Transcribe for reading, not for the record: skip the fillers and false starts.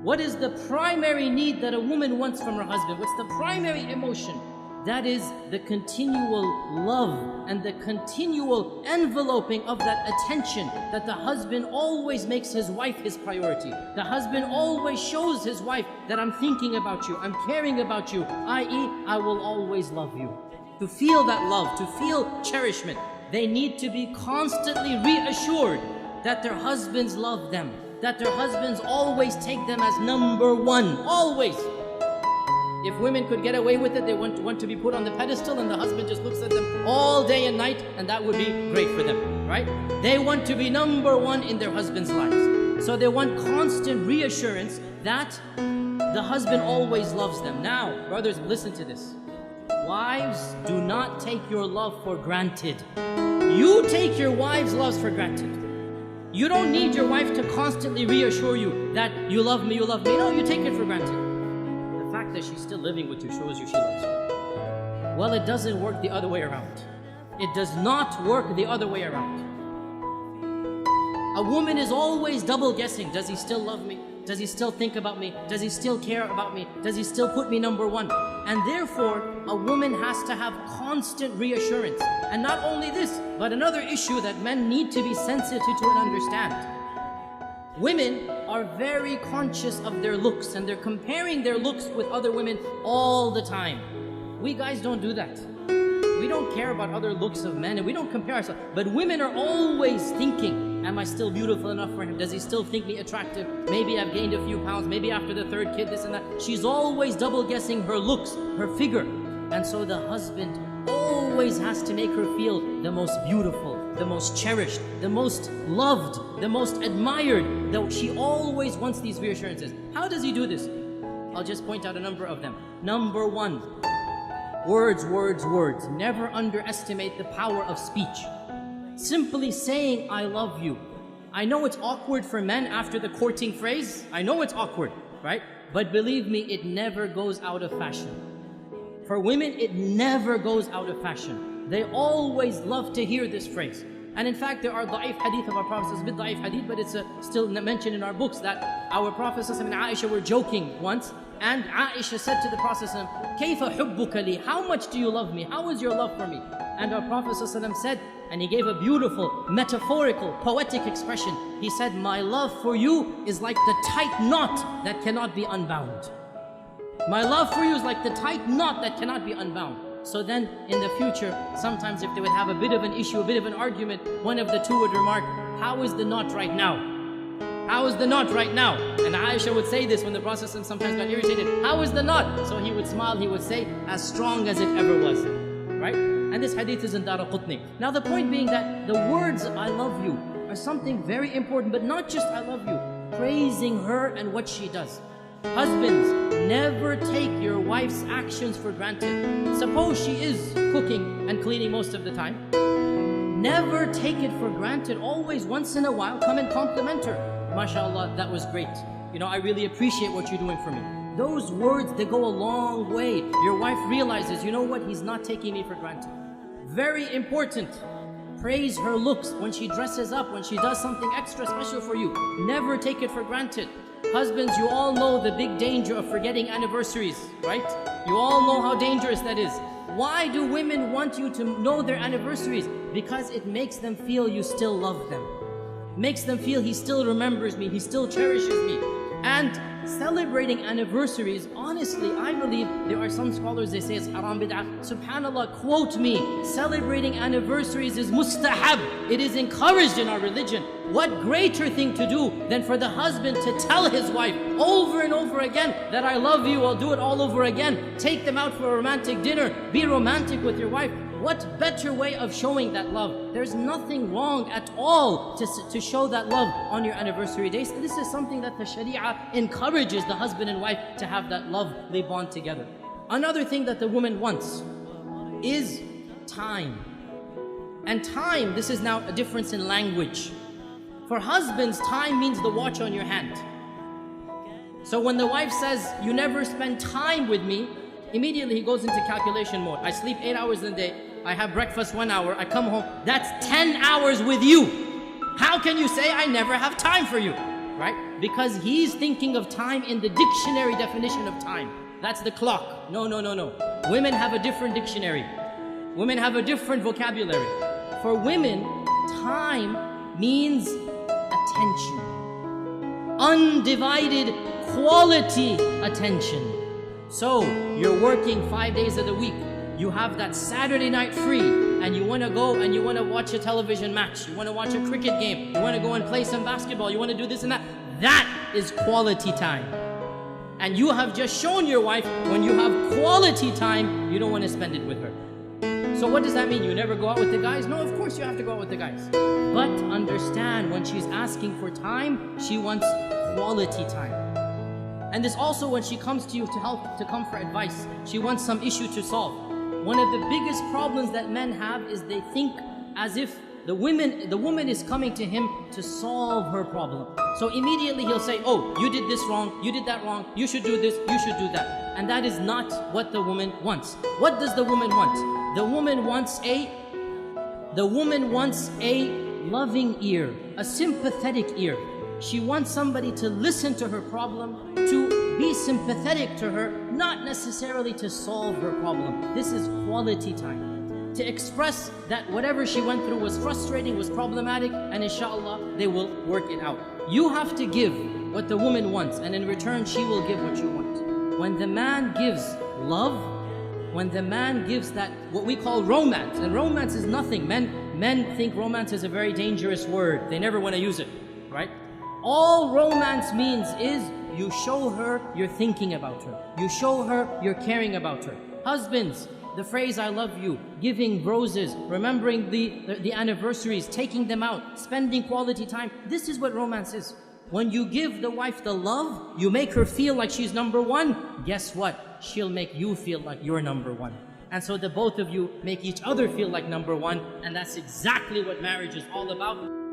What is the primary need that a woman wants from her husband? What's the primary emotion? That is the continual love and the continual enveloping of that attention, that the husband always makes his wife his priority. The husband always shows his wife that I'm thinking about you, I'm caring about you, i.e., I will always love you. To feel that love, to feel cherishment, they need to be constantly reassured that their husbands love them, that their husbands always take them as number one, always. If women could get away with it, they want to be put on the pedestal and the husband just looks at them all day and night, and that would be great for them, right? They want to be number one in their husband's lives. So they want constant reassurance that the husband always loves them. Now, brothers, listen to this. Wives, do not take your love for granted. You take your wife's love for granted. You don't need your wife to constantly reassure you that you love me, you love me. No, you take it for granted. The fact that she's still living with you shows you she loves you. Well, it doesn't work the other way around. It does not work the other way around. A woman is always double guessing. Does he still love me? Does he still think about me? Does he still care about me? Does he still put me number one? And therefore, a woman has to have constant reassurance. And not only this, but another issue that men need to be sensitive to and understand. Women are very conscious of their looks, and they're comparing their looks with other women all the time. We guys don't do that. We don't care about other looks of men, and we don't compare ourselves. But women are always thinking, am I still beautiful enough for him? Does he still think me attractive? Maybe I've gained a few pounds, maybe after the third kid, this and that. She's always double guessing her looks, her figure. And so the husband always has to make her feel the most beautiful, the most cherished, the most loved, the most admired. Though she always wants these reassurances. How does he do this? I'll just point out a number of them. Number one, words, words, words. Never underestimate the power of speech. Simply saying, I love you. I know it's awkward for men after the courting phrase. I know it's awkward, right? But believe me, it never goes out of fashion. For women, it never goes out of fashion. They always love to hear this phrase. And in fact, there are da'if hadith of our Prophet, it's a bit da'if hadith, but it's still mentioned in our books that our Prophet and Aisha were joking once, and Aisha said to the Prophet, كَيْفَ حُبُّكَ لِي? How much do you love me? How is your love for me? And our Prophet said, and he gave a beautiful, metaphorical, poetic expression. He said, my love for you is like the tight knot that cannot be unbound. My love for you is like the tight knot that cannot be unbound. So then, in the future, sometimes if they would have a bit of an issue, a bit of an argument, one of the two would remark, how is the knot right now? How is the knot right now? And Aisha would say this when the Prophet sometimes got irritated. How is the knot? So he would smile, he would say, as strong as it ever was. Right? And this hadith is in Daraqutni. Now the point being that the words, I love you, are something very important, but not just I love you. Praising her and what she does. Husbands, never take your wife's actions for granted. Suppose she is cooking and cleaning most of the time. Never take it for granted. Always, once in a while, come and compliment her. MashaAllah, that was great. You know, I really appreciate what you're doing for me. Those words, they go a long way. Your wife realizes, you know what, he's not taking me for granted. Very important. Praise her looks when she dresses up, when she does something extra special for you. Never take it for granted. Husbands, you all know the big danger of forgetting anniversaries, right? You all know how dangerous that is. Why do women want you to know their anniversaries? Because it makes them feel you still love them. Makes them feel he still remembers me, he still cherishes me. And celebrating anniversaries, honestly, I believe there are some scholars, they say it's haram bid'ah. Subhanallah, quote me, celebrating anniversaries is mustahab. It is encouraged in our religion. What greater thing to do than for the husband to tell his wife over and over again that I love you, I'll do it all over again. Take them out for a romantic dinner. Be romantic with your wife. What better way of showing that love? There's nothing wrong at all to show that love on your anniversary days. This is something that the Sharia encourages the husband and wife to have that lovely bond together. Another thing that the woman wants is time. And time, this is now a difference in language. For husbands, time means the watch on your hand. So when the wife says, you never spend time with me, immediately he goes into calculation mode. I sleep 8 hours in the day. I have breakfast 1 hour. I come home. That's 10 hours with you. How can you say I never have time for you? right? Because he's thinking of time in the dictionary definition of time. That's the clock. No, no, no, no. Women have a different dictionary. Women have a different vocabulary. For women, time means attention. Undivided quality attention. So, you're working 5 days of the week. You have that Saturday night free, and you want to go and you want to watch a television match. You want to watch a cricket game. You want to go and play some basketball. You want to do this and that. That is quality time. And you have just shown your wife, when you have quality time, you don't want to spend it with her. So what does that mean? You never go out with the guys? No, of course you have to go out with the guys. But understand, when she's asking for time, she wants quality time. And this also, when she comes to you to come for advice, she wants some issue to solve. One of the biggest problems that men have is they think as if the woman is coming to him to solve her problem. So immediately he'll say, oh, you did this wrong, you did that wrong, you should do this, you should do that. And that is not what the woman wants. What does the woman want? The woman wants a loving ear, a sympathetic ear. She wants somebody to listen to her problem, to be sympathetic to her, not necessarily to solve her problem. This is quality time. To express that whatever she went through was frustrating, was problematic, and inshallah, they will work it out. You have to give what the woman wants, and in return, she will give what you want. When the man gives love, when the man gives that, what we call romance, and romance is nothing. Men think romance is a very dangerous word. They never want to use it, right? All romance means is you show her you're thinking about her. You show her you're caring about her. Husbands, the phrase I love you, giving roses, remembering the anniversaries, taking them out, spending quality time. This is what romance is. When you give the wife the love, you make her feel like she's number one. Guess what? She'll make you feel like you're number one. And so the both of you make each other feel like number one. And that's exactly what marriage is all about.